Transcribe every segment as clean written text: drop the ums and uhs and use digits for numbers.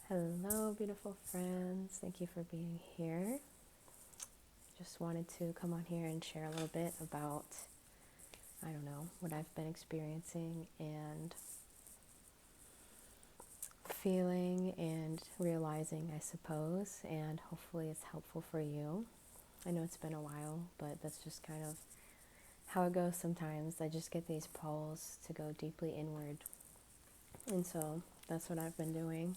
Hello, beautiful friends. Thank you for being here. Just wanted to come on here and share a little bit about, I don't know, what I've been experiencing and feeling and realizing, I suppose, and hopefully it's helpful for you. I know it's been a while, but that's just kind of how it goes sometimes. I just get these pulls to go deeply inward. And so that's what I've been doing.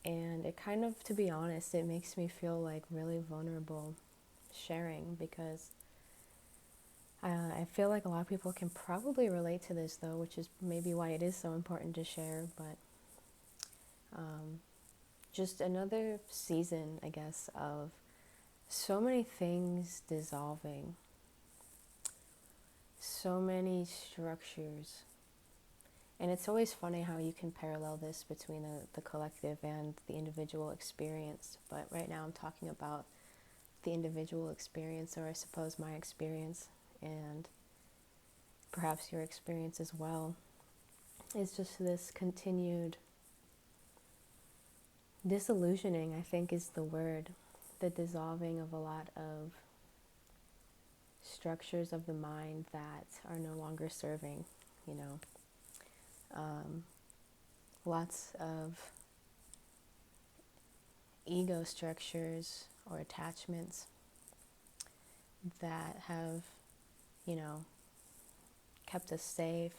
And it kind of, to be honest, it makes me feel like really vulnerable sharing because I feel like a lot of people can probably relate to this though, which is maybe why it is so important to share. But just another season, I guess, of so many things dissolving, so many structures. And it's always funny how you can parallel this between the collective and the individual experience. But right now I'm talking about the individual experience, or I suppose my experience, and perhaps your experience as well, is just this continued disillusioning, I think is the word, the dissolving of a lot of structures of the mind that are no longer serving, you know. Lots of ego structures or attachments that have, you know, kept us safe,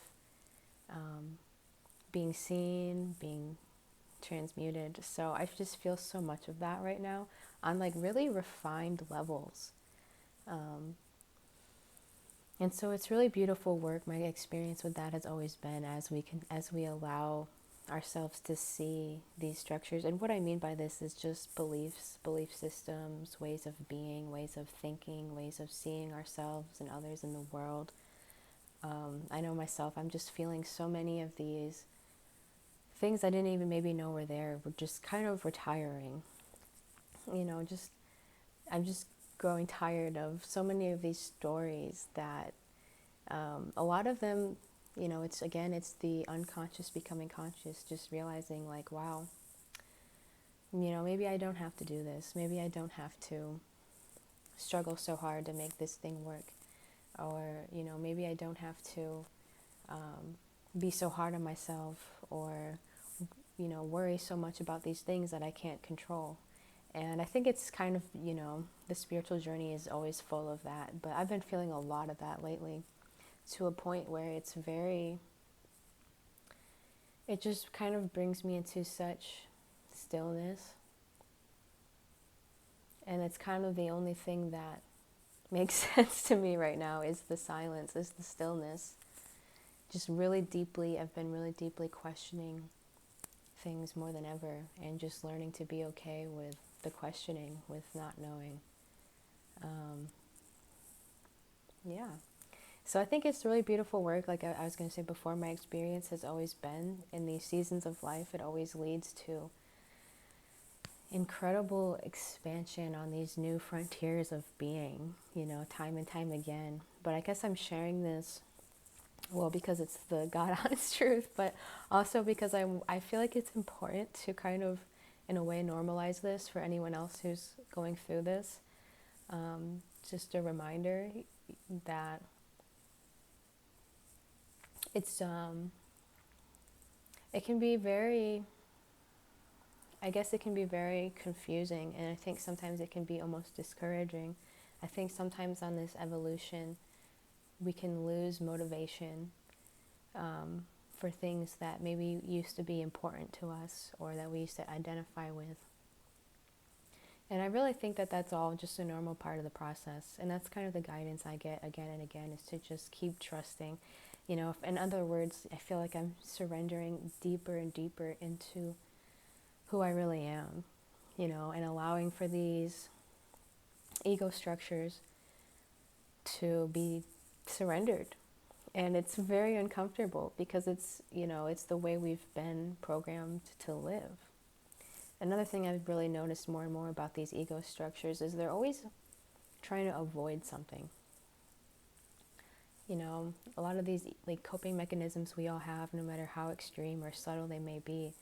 being seen, being transmuted. So I just feel so much of that right now on like really refined levels. And so it's really beautiful work. My experience with that has always been as we allow ourselves to see these structures. And what I mean by this is just beliefs, belief systems, ways of being, ways of thinking, ways of seeing ourselves and others in the world. I know myself, I'm just feeling so many of these things I didn't even maybe know were there, were just kind of retiring. You know, I'm just growing tired of so many of these stories that a lot of them, you know, it's the unconscious becoming conscious, just realizing like, wow, you know, maybe I don't have to do this. Maybe I don't have to struggle so hard to make this thing work. Or, you know, maybe I don't have to be so hard on myself, or, you know, worry so much about these things that I can't control. And I think it's kind of, you know, the spiritual journey is always full of that. But I've been feeling a lot of that lately, to a point where it just kind of brings me into such stillness. And it's kind of the only thing that makes sense to me right now is the silence, is the stillness. Just really deeply, I've been really deeply questioning things more than ever, and just learning to be okay with the questioning, with not knowing. Yeah. So I think it's really beautiful work. Like I was going to say before, my experience has always been in these seasons of life, it always leads to incredible expansion on these new frontiers of being, you know, time and time again. But I guess I'm sharing this, well, because it's the God honest truth, but also because I feel like it's important to kind of, in a way, normalize this for anyone else who's going through this. Just a reminder that it's it can be very, I guess it can be very confusing, and I think sometimes it can be almost discouraging. I think sometimes on this evolution we can lose motivation for things that maybe used to be important to us, or that we used to identify with. And I really think that that's all just a normal part of the process. And that's kind of the guidance I get again and again, is to just keep trusting. You know, in other words, I feel like I'm surrendering deeper and deeper into who I really am, you know, and allowing for these ego structures to be surrendered. And it's very uncomfortable because it's, you know, it's the way we've been programmed to live. Another thing I've really noticed more and more about these ego structures is they're always trying to avoid something. You know, a lot of these like coping mechanisms we all have, no matter how extreme or subtle they may be,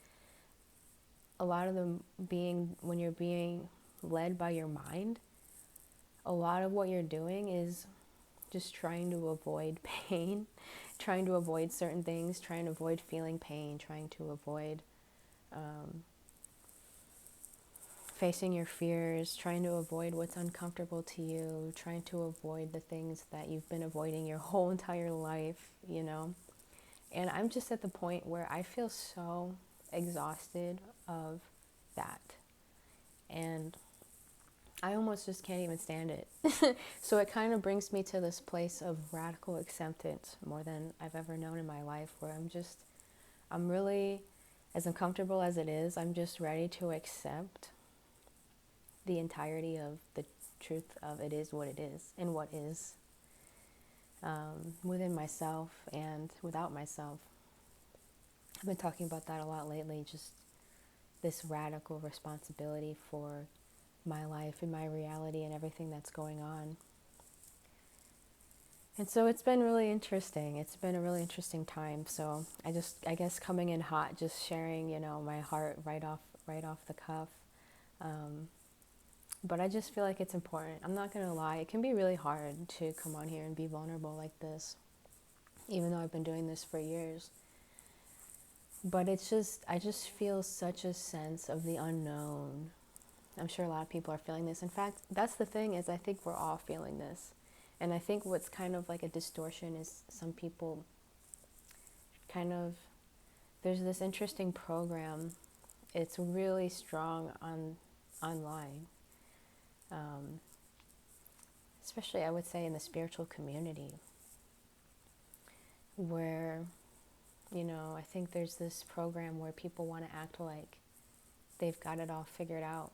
a lot of them being, when you're being led by your mind, a lot of what you're doing is just trying to avoid pain, trying to avoid certain things, trying to avoid feeling pain, trying to avoid facing your fears, trying to avoid what's uncomfortable to you, trying to avoid the things that you've been avoiding your whole entire life, you know? And I'm just at the point where I feel so exhausted of that. And I almost just can't even stand it. So it kind of brings me to this place of radical acceptance more than I've ever known in my life, where I'm really, as uncomfortable as it is, I'm just ready to accept the entirety of the truth of it is what it is and what is, within myself and without myself. I've been talking about that a lot lately, just this radical responsibility for my life and my reality and everything that's going on. And so it's been really interesting. It's been a really interesting time. So I guess coming in hot, just sharing, my heart right off the cuff. But I just feel like it's important. I'm not going to lie. It can be really hard to come on here and be vulnerable like this, even though I've been doing this for years. But I just feel such a sense of the unknown. I'm sure a lot of people are feeling this. In fact, that's the thing, is I think we're all feeling this. And I think what's kind of like a distortion is some people there's this interesting program. It's really strong online. Especially, I would say, in the spiritual community, where, I think there's this program where people want to act like they've got it all figured out.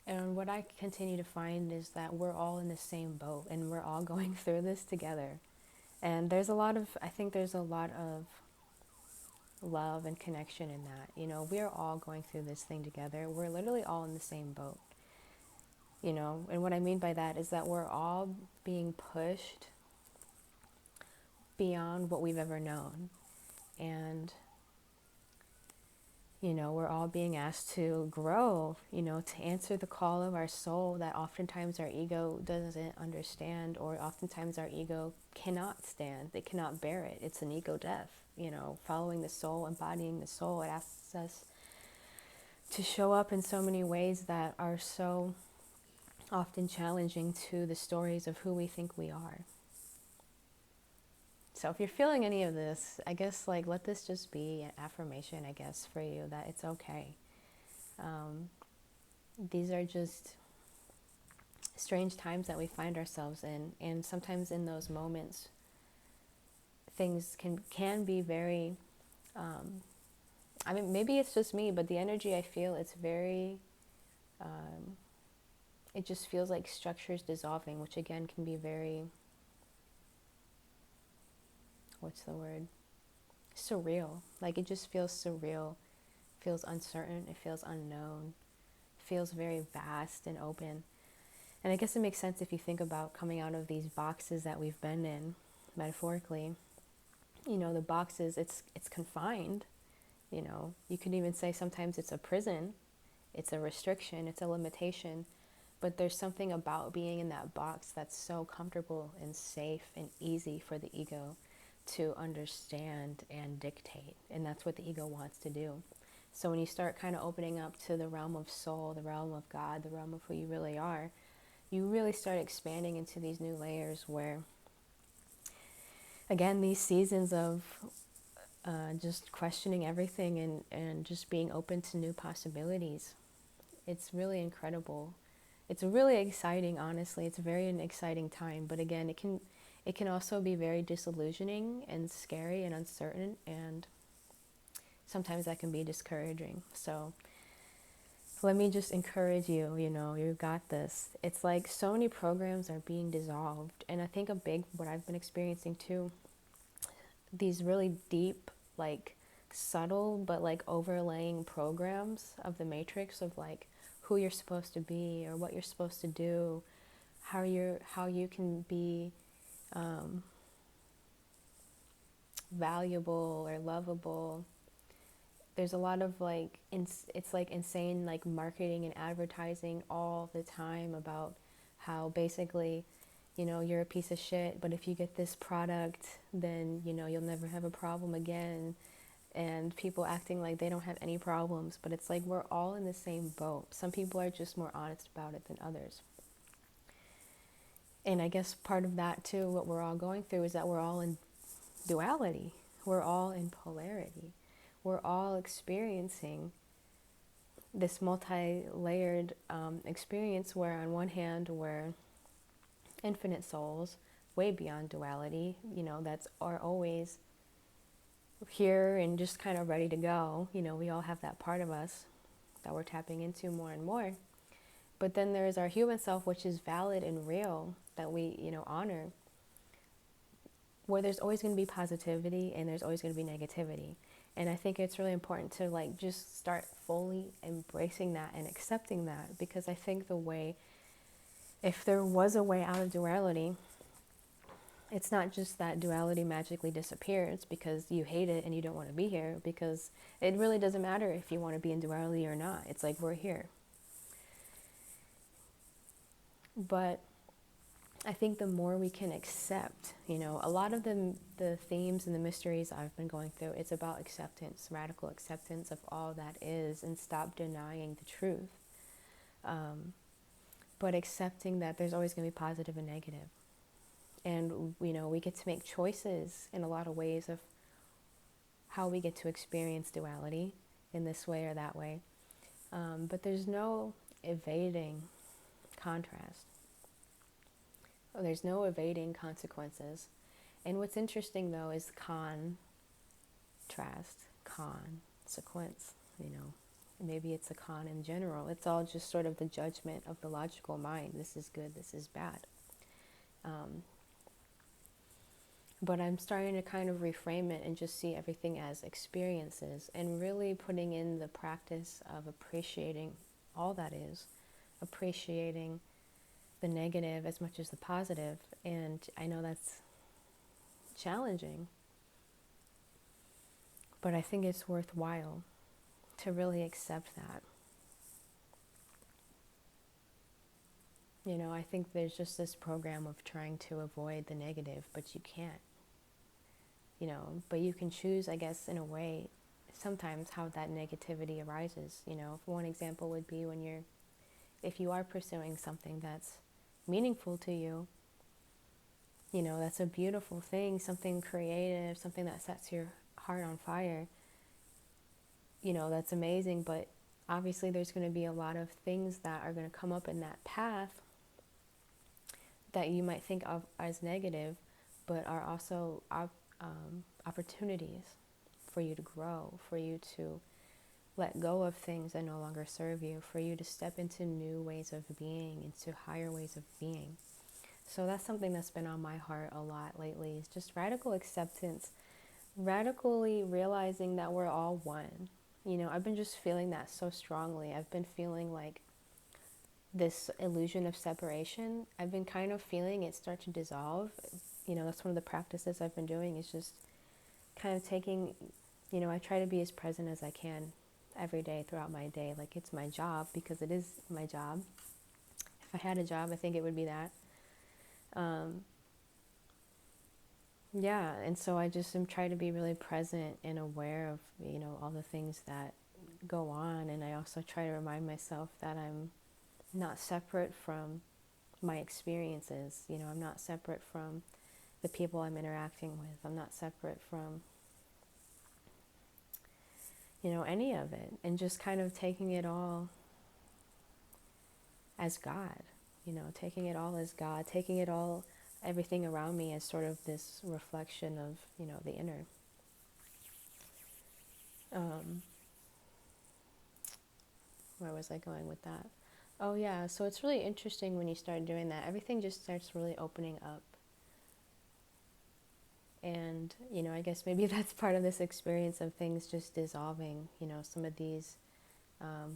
And what I continue to find is that we're all in the same boat and we're all going through this together. And I think there's a lot of love and connection in that. We're all going through this thing together. We're literally all in the same boat. And what I mean by that is that we're all being pushed beyond what we've ever known. And we're all being asked to grow, to answer the call of our soul that oftentimes our ego doesn't understand, or oftentimes our ego cannot stand. They cannot bear it. It's an ego death, following the soul, embodying the soul. It asks us to show up in so many ways that are so often challenging to the stories of who we think we are. So if you're feeling any of this, I guess let this just be an affirmation, I guess, for you, that it's okay. These are just strange times that we find ourselves in, and sometimes in those moments, things can be very, maybe it's just me, but the energy I feel, it's very, it just feels like structures dissolving, which again can be very, what's the word? Surreal. It just feels surreal, feels uncertain, it feels unknown, feels very vast and open. And I guess it makes sense if you think about coming out of these boxes that we've been in, metaphorically. The boxes, it's confined. You could even say sometimes it's a prison, it's a restriction, it's a limitation. But there's something about being in that box that's so comfortable and safe and easy for the ego to understand and dictate. And that's what the ego wants to do. So when you start kind of opening up to the realm of soul, the realm of God, the realm of who you really are, you really start expanding into these new layers where, again, these seasons of just questioning everything and just being open to new possibilities, it's really incredible. It's really exciting, honestly. It's a very exciting time. But again, it can also be very disillusioning and scary and uncertain, and sometimes that can be discouraging. So let me just encourage you, you got this. It's like so many programs are being dissolved. And I think what I've been experiencing too, these really deep, subtle, but overlaying programs of the matrix of who you're supposed to be or what you're supposed to do, how you can be valuable or lovable. There's a lot of like, it's like insane like marketing and advertising all the time about how basically, you know, you're a piece of shit, but if you get this product, then, you know, you'll never have a problem again. And people acting like they don't have any problems, but it's like we're all in the same boat. Some people are just more honest about it than others. And I guess part of that too, what we're all going through, is that we're all in duality. We're all in polarity. We're all experiencing this multi-layered experience where on one hand we're infinite souls, way beyond duality, you know, that's are always here and just kind of ready to go. You know, we all have that part of us that we're tapping into more and more. But then there's our human self, which is valid and real, that we, you know, honor, where there's always going to be positivity and there's always going to be negativity. And I think it's really important to like just start fully embracing that and accepting that, because I think the way, if there was a way out of duality, it's not just that duality magically disappears because you hate it and you don't want to be here, because it really doesn't matter if you want to be in duality or not. It's like we're here. But I think the more we can accept, you know, a lot of the themes and the mysteries I've been going through, it's about acceptance, radical acceptance of all that is, and stop denying the truth. But accepting that there's always going to be positive and negative. And, you know, we get to make choices in a lot of ways of how we get to experience duality in this way or that way. But there's no evading contrast. There's no evading consequences. And what's interesting though is contrast, consequence, you know. Maybe it's a con in general. It's all just sort of the judgment of the logical mind. This is good, this is bad. But I'm starting to kind of reframe it and just see everything as experiences, and really putting in the practice of appreciating all that is, appreciating the negative as much as the positive. And I know that's challenging, but I think it's worthwhile to really accept that. You know, I think there's just this program of trying to avoid the negative, but you can't. You know, but you can choose, I guess, in a way, sometimes how that negativity arises. You know, one example would be if you are pursuing something that's meaningful to you, you know, that's a beautiful thing, something creative, something that sets your heart on fire, you know, that's amazing. But obviously there's going to be a lot of things that are going to come up in that path that you might think of as negative, but are also opportunities for you to grow, for you to let go of things that no longer serve you, for you to step into new ways of being, into higher ways of being. So that's something that's been on my heart a lot lately, is just radical acceptance, radically realizing that we're all one. You know, I've been just feeling that so strongly. I've been feeling like this illusion of separation. I've been kind of feeling it start to dissolve. You know, that's one of the practices I've been doing, is just kind of taking, you know, I try to be as present as I can every day throughout my day, like it's my job, because it is my job. If I had a job, I think it would be that. Yeah, and so I just am trying to be really present and aware of, you know, all the things that go on. And I also try to remind myself that I'm not separate from my experiences. You know, I'm not separate from the people I'm interacting with. I'm not separate from, you know, any of it. And just kind of taking it all as God, you know, taking it all as God, taking it all, everything around me as sort of this reflection of, you know, the inner. Where was I going with that? Oh yeah, so it's really interesting when you start doing that. Everything just starts really opening up. And, you know, I guess maybe that's part of this experience of things just dissolving, you know, some of these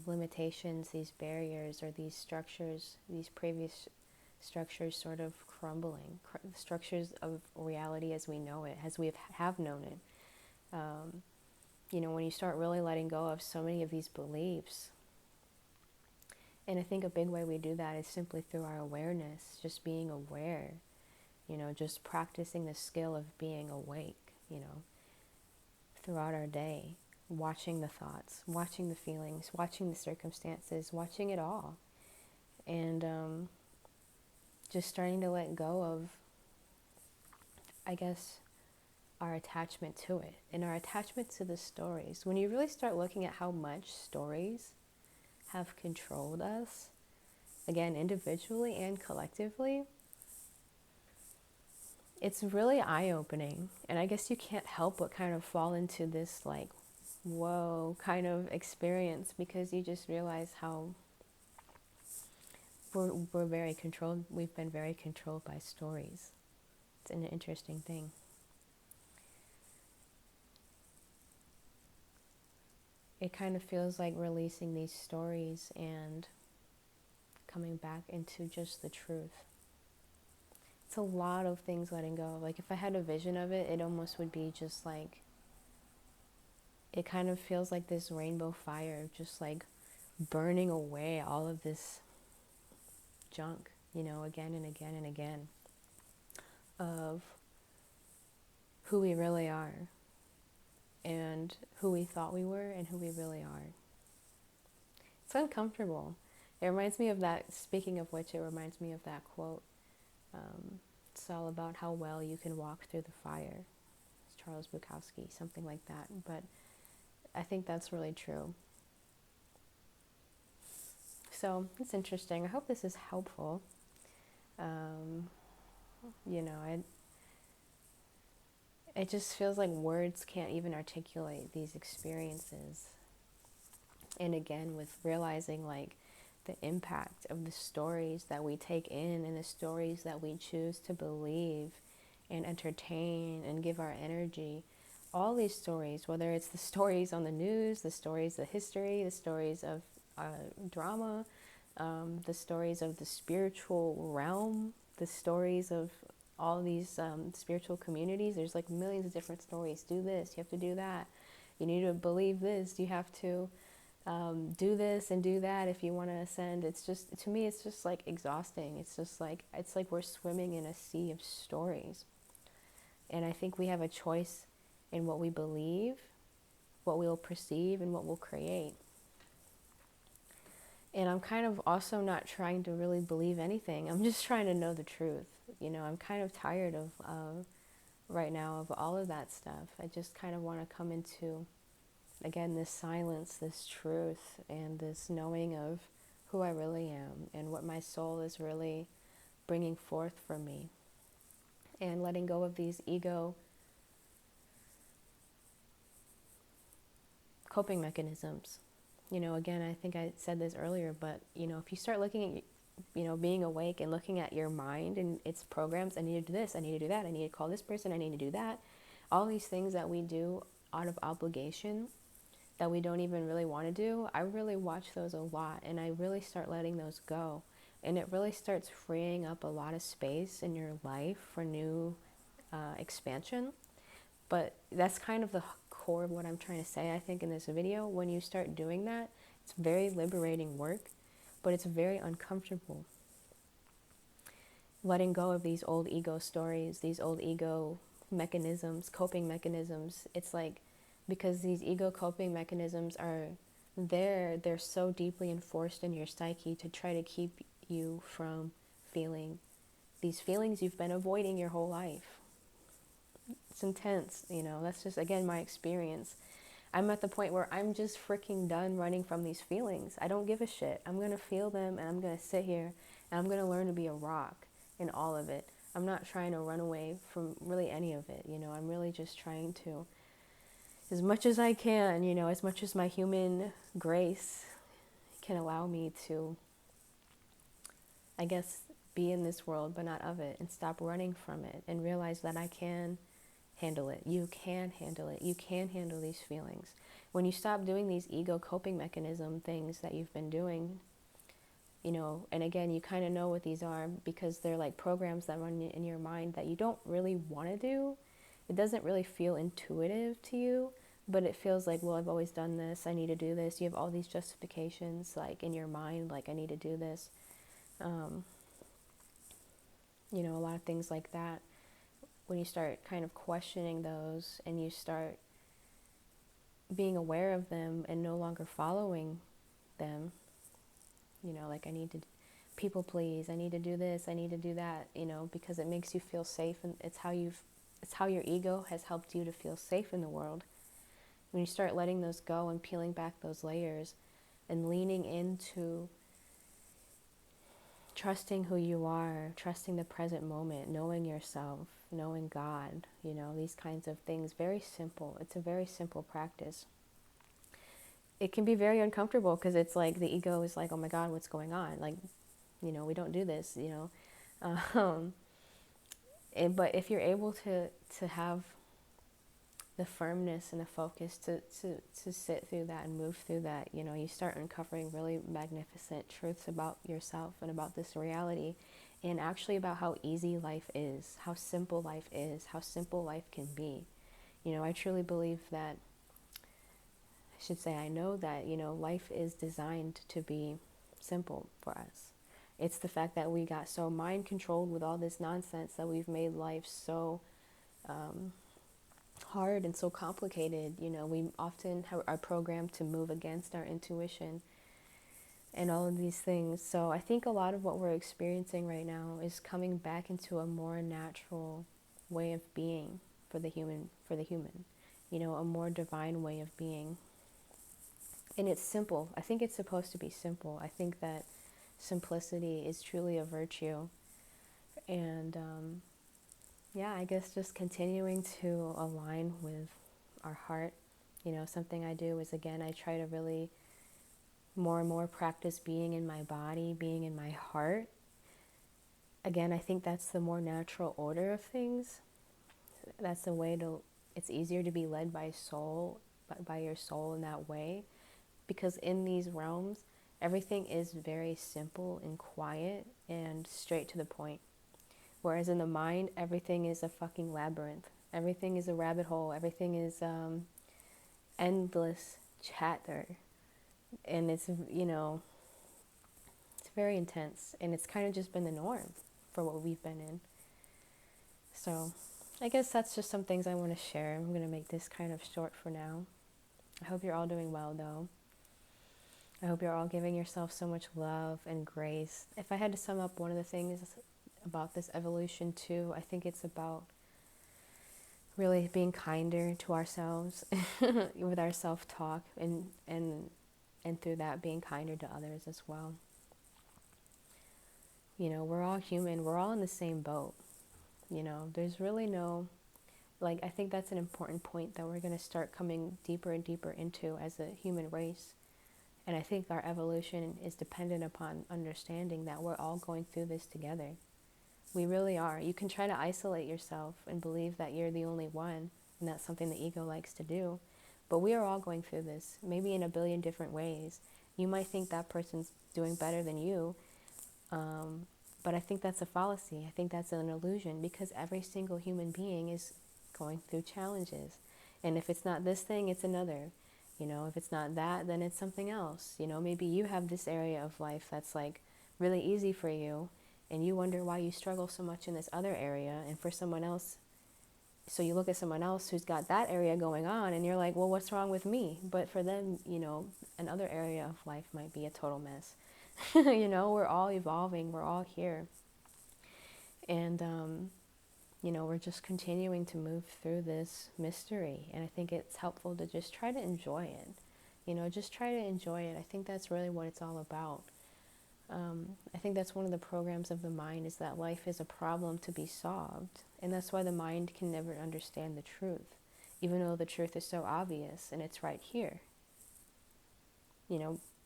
limitations, these barriers, or these structures, these previous structures sort of crumbling, structures of reality as we know it, as we have known it. When you start really letting go of so many of these beliefs. And I think a big way we do that is simply through our awareness, just being aware, just practicing the skill of being awake, throughout our day, watching the thoughts, watching the feelings, watching the circumstances, watching it all. And just starting to let go of, I guess, our attachment to it and our attachment to the stories. When you really start looking at how much stories have controlled us, again, individually and collectively, it's really eye-opening. And I guess you can't help but kind of fall into this like, whoa kind of experience, because you just realize how we're very controlled. We've been very controlled by stories. It's an interesting thing. It kind of feels like releasing these stories and coming back into just the truth. It's a lot of things letting go. Like if I had a vision of it, it almost would be just like, it kind of feels like this rainbow fire, just like burning away all of this junk, again and again and again, of who we really are and who we thought we were and who we really are. It's uncomfortable. It reminds me of that, speaking of which, it reminds me of that quote. It's all about how well you can walk through the fire. It's Charles Bukowski, something like that. But I think that's really true. So it's interesting. I hope this is helpful. It just feels like words can't even articulate these experiences. And again, with realizing like the impact of the stories that we take in and the stories that we choose to believe and entertain and give our energy, all these stories, whether it's the stories on the news, the stories of history, the stories of drama, the stories of the spiritual realm, the stories of all these spiritual communities. There's like millions of different stories. Do this, you have to do that. You need to believe this, you have to do this and do that if you want to ascend. It's just, to me, it's just like exhausting. It's like we're swimming in a sea of stories. And I think we have a choice in what we believe, what we'll perceive, and what we'll create. And I'm kind of also not trying to really believe anything. I'm just trying to know the truth. I'm kind of tired of, right now, of all of that stuff. I just kind of want to come into, again, this silence, this truth, and this knowing of who I really am and what my soul is really bringing forth for me. And letting go of these ego coping mechanisms. Again, I think I said this earlier, but, if you start looking at, being awake and looking at your mind and its programs, I need to do this, I need to do that, I need to call this person, I need to do that. All these things that we do out of obligation that we don't even really want to do, I really watch those a lot, and I really start letting those go. And it really starts freeing up a lot of space in your life for new expansion. But that's kind of the core of what I'm trying to say, I think, in this video. When you start doing that, it's very liberating work, but it's very uncomfortable. Letting go of these old ego stories, these old ego mechanisms, coping mechanisms. It's like, because these ego coping mechanisms are there, they're so deeply enforced in your psyche to try to keep you from feeling these feelings you've been avoiding your whole life. It's intense, that's just, again, my experience. I'm at the point where I'm just freaking done running from these feelings. I don't give a shit. I'm going to feel them, and I'm going to sit here, and I'm going to learn to be a rock in all of it. I'm not trying to run away from really any of it, I'm really just trying to, as much as I can, as much as my human grace can allow me to, I guess, be in this world but not of it, and stop running from it, and realize that I can handle it. You can handle it. You can handle these feelings. When you stop doing these ego coping mechanism things that you've been doing, And again, you kind of know what these are because they're like programs that run in your mind that you don't really want to do. It doesn't really feel intuitive to you, but it feels like, well, I've always done this, I need to do this. You have all these justifications like in your mind, like I need to do this. um, a lot of things like that. When you start kind of questioning those and you start being aware of them and no longer following them, like I need to people please, I need to do this, I need to do that, because it makes you feel safe, and it's how your ego has helped you to feel safe in the world. When you start letting those go and peeling back those layers and leaning into trusting who you are, trusting the present moment, knowing yourself, knowing God, these kinds of things. Very simple. It's a very simple practice. It can be very uncomfortable because it's like the ego is like, oh my God, what's going on? Like, we don't do this, Um, but if you're able to have the firmness and the focus to sit through that and move through that, you start uncovering really magnificent truths about yourself and about this reality, and actually about how easy life is, how simple life is, how simple life can be. I truly believe that, I should say, I know that, life is designed to be simple for us. It's the fact that we got so mind controlled with all this nonsense that we've made life so hard and so complicated. We often are programmed to move against our intuition and all of these things. So I think a lot of what we're experiencing right now is coming back into a more natural way of being for the human, a more divine way of being. And it's simple. I think it's supposed to be simple. I think that simplicity is truly a virtue. And yeah, I guess just continuing to align with our heart. Something I do is, again, I try to really more and more practice being in my body, being in my heart. Again, I think that's the more natural order of things. That's the way it's easier to be led by your soul in that way. Because in these realms, everything is very simple and quiet and straight to the point. Whereas in the mind, everything is a fucking labyrinth. Everything is a rabbit hole. Everything is endless chatter. And it's very intense. And it's kind of just been the norm for what we've been in. So I guess that's just some things I want to share. I'm going to make this kind of short for now. I hope you're all doing well, though. I hope you're all giving yourself so much love and grace. If I had to sum up one of the things about this evolution too, I think it's about really being kinder to ourselves with our self-talk, and through that being kinder to others as well. We're all human. We're all in the same boat. There's really no, I think that's an important point that we're going to start coming deeper and deeper into as a human race. And I think our evolution is dependent upon understanding that we're all going through this together. We really are. You can try to isolate yourself and believe that you're the only one, and that's something the ego likes to do. But we are all going through this, maybe in a billion different ways. You might think that person's doing better than you, but I think that's a fallacy. I think that's an illusion, because every single human being is going through challenges. And if it's not this thing, it's another. If it's not that, then it's something else. Maybe you have this area of life that's like really easy for you, and you wonder why you struggle so much in this other area. And for someone else, so you look at someone else who's got that area going on, and you're like, well, what's wrong with me? But for them, another area of life might be a total mess. We're all evolving. We're all here. And, we're just continuing to move through this mystery. And I think it's helpful to just try to enjoy it. Just try to enjoy it. I think that's really what it's all about. I think that's one of the programs of the mind, is that life is a problem to be solved. And that's why the mind can never understand the truth, even though the truth is so obvious and it's right here.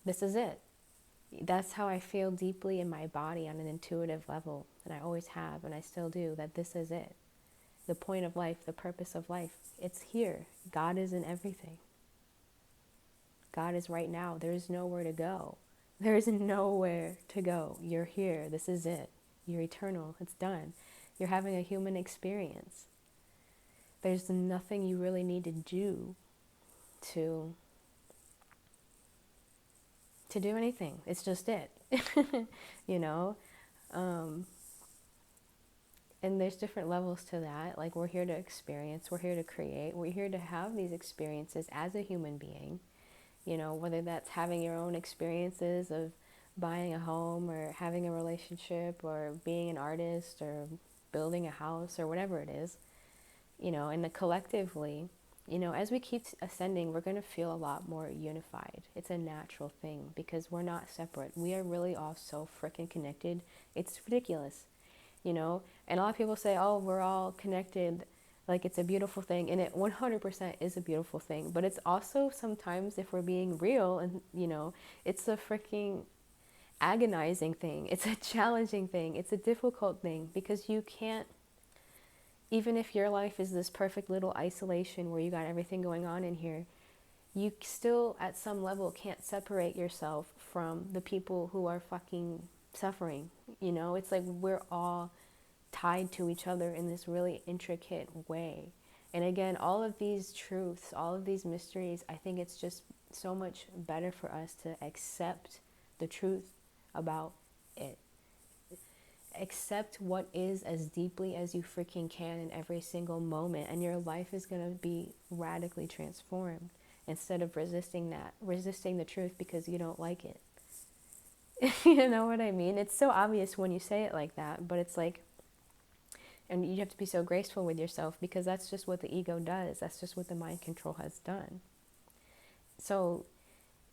This is it. That's how I feel deeply in my body on an intuitive level. And I always have, and I still do, that this is it. The point of life, the purpose of life, it's here. God is in everything. God is right now. There is nowhere to go. There is nowhere to go. You're here. This is it. You're eternal. It's done. You're having a human experience. There's nothing you really need to do to do anything. It's just it. you know? Um, and there's different levels to that. Like, we're here to experience, we're here to create, we're here to have these experiences as a human being. Whether that's having your own experiences of buying a home or having a relationship or being an artist or building a house or whatever it is, and collectively, as we keep ascending, we're going to feel a lot more unified. It's a natural thing because we're not separate. We are really all so freaking connected. It's ridiculous, and a lot of people say, oh, we're all connected, like it's a beautiful thing, and it 100% is a beautiful thing. But it's also sometimes, if we're being real, and it's a freaking agonizing thing. It's a challenging thing. It's a difficult thing because you can't, even if your life is this perfect little isolation where you got everything going on in here, you still at some level can't separate yourself from the people who are fucking suffering. It's like we're all tied to each other in this really intricate way. And again, all of these truths, all of these mysteries, I think it's just so much better for us to accept the truth about it. Accept what is as deeply as you freaking can in every single moment, and your life is going to be radically transformed instead of resisting the truth because you don't like it. You know what I mean? It's so obvious when you say it like that, but it's like, and you have to be so graceful with yourself because that's just what the ego does. That's just what the mind control has done. So,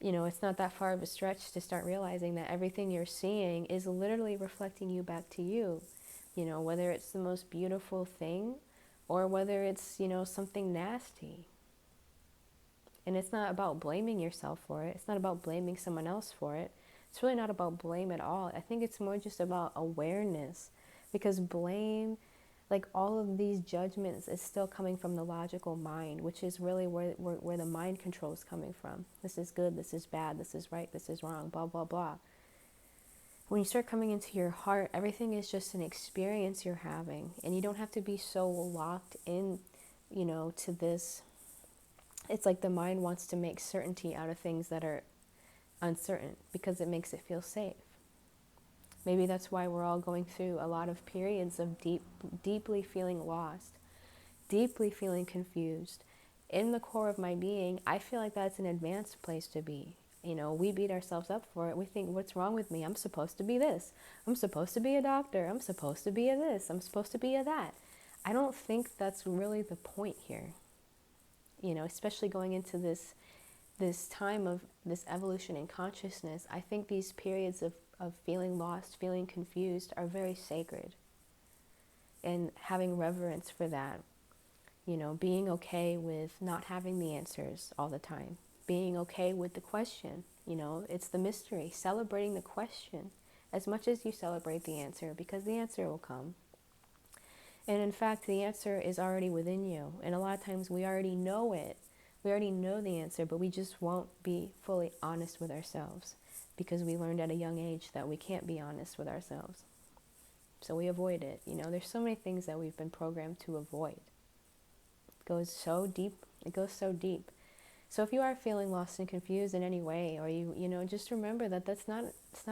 it's not that far of a stretch to start realizing that everything you're seeing is literally reflecting you back to you. Whether it's the most beautiful thing or whether it's, something nasty. And it's not about blaming yourself for it. It's not about blaming someone else for it. It's really not about blame at all. I think it's more just about awareness, because blame, like all of these judgments, is still coming from the logical mind, which is really where the mind control is coming from. This is good, this is bad, this is right, this is wrong, blah, blah, blah. When you start coming into your heart, everything is just an experience you're having. And you don't have to be so locked in, to this. It's like the mind wants to make certainty out of things that are uncertain because it makes it feel safe. Maybe that's why we're all going through a lot of periods of deeply feeling lost, deeply feeling confused. In the core of my being, I feel like that's an advanced place to be. We beat ourselves up for it. We think, what's wrong with me? I'm supposed to be this. I'm supposed to be a doctor. I'm supposed to be a this. I'm supposed to be a that. I don't think that's really the point here. Especially going into this time of this evolution in consciousness, I think these periods of feeling lost, feeling confused are very sacred. And having reverence for that, being okay with not having the answers all the time, being okay with the question, it's the mystery, celebrating the question as much as you celebrate the answer, because the answer will come. And in fact, the answer is already within you. And a lot of times we already know it. We already know the answer, but we just won't be fully honest with ourselves because we learned at a young age that we can't be honest with ourselves. So we avoid it. There's so many things that we've been programmed to avoid. It goes so deep. It goes so deep. So if you are feeling lost and confused in any way, or you just remember that it's not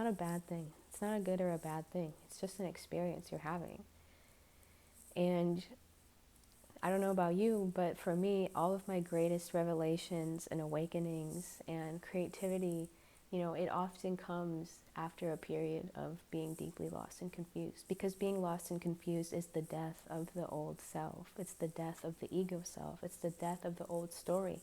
a bad thing. It's not a good or a bad thing. It's just an experience you're having. And I don't know about you, but for me, all of my greatest revelations and awakenings and creativity, it often comes after a period of being deeply lost and confused. Because being lost and confused is the death of the old self. It's the death of the ego self. It's the death of the old story.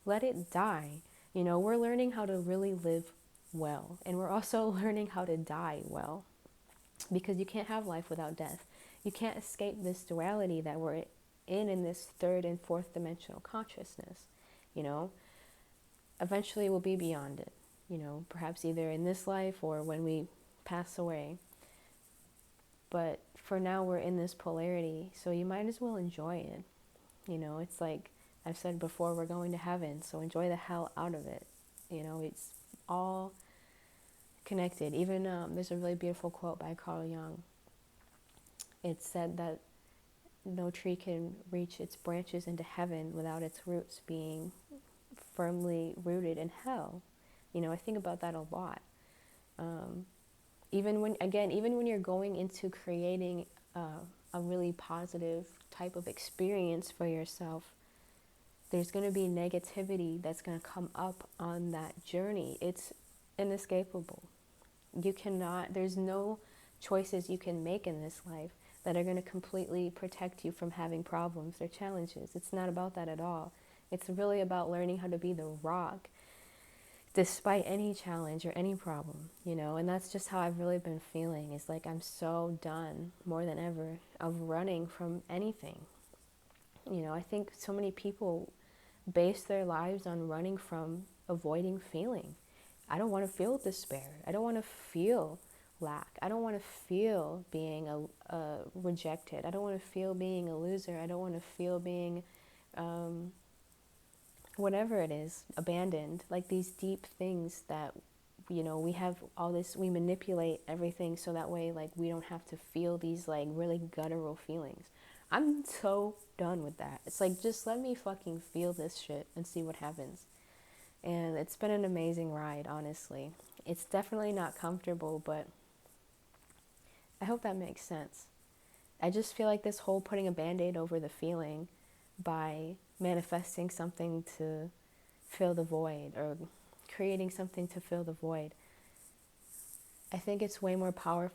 Let it die. We're learning how to really live well. And we're also learning how to die well. Because you can't have life without death. You can't escape this duality that we're in this third and fourth dimensional consciousness. Eventually we'll be beyond it. Perhaps either in this life or when we pass away. But for now we're in this polarity, so you might as well enjoy it. It's like I've said before, we're going to heaven, so enjoy the hell out of it. It's all connected. Even there's a really beautiful quote by Carl Jung. It said that no tree can reach its branches into heaven without its roots being firmly rooted in hell. I think about that a lot. Even when you're going into creating a really positive type of experience for yourself, there's going to be negativity that's going to come up on that journey. It's inescapable. There's no choices you can make in this life that are going to completely protect you from having problems or challenges. It's not about that at all. It's really about learning how to be the rock despite any challenge or any problem, and that's just how I've really been feeling. It's like I'm so done, more than ever, of running from anything. I think so many people base their lives on running from avoiding feeling. I don't want to feel despair. I don't want to feel lack. I don't want to feel being rejected. I don't want to feel being a loser. I don't want to feel being whatever it is, abandoned. Like these deep things that, we have all this, we manipulate everything so that way, like, we don't have to feel these, like, really guttural feelings. I'm so done with that. It's like, just let me fucking feel this shit and see what happens. And it's been an amazing ride, honestly. It's definitely not comfortable, but I hope that makes sense. I just feel like this whole putting a band-aid over the feeling by manifesting something to fill the void or creating something to fill the void, I think it's way more powerful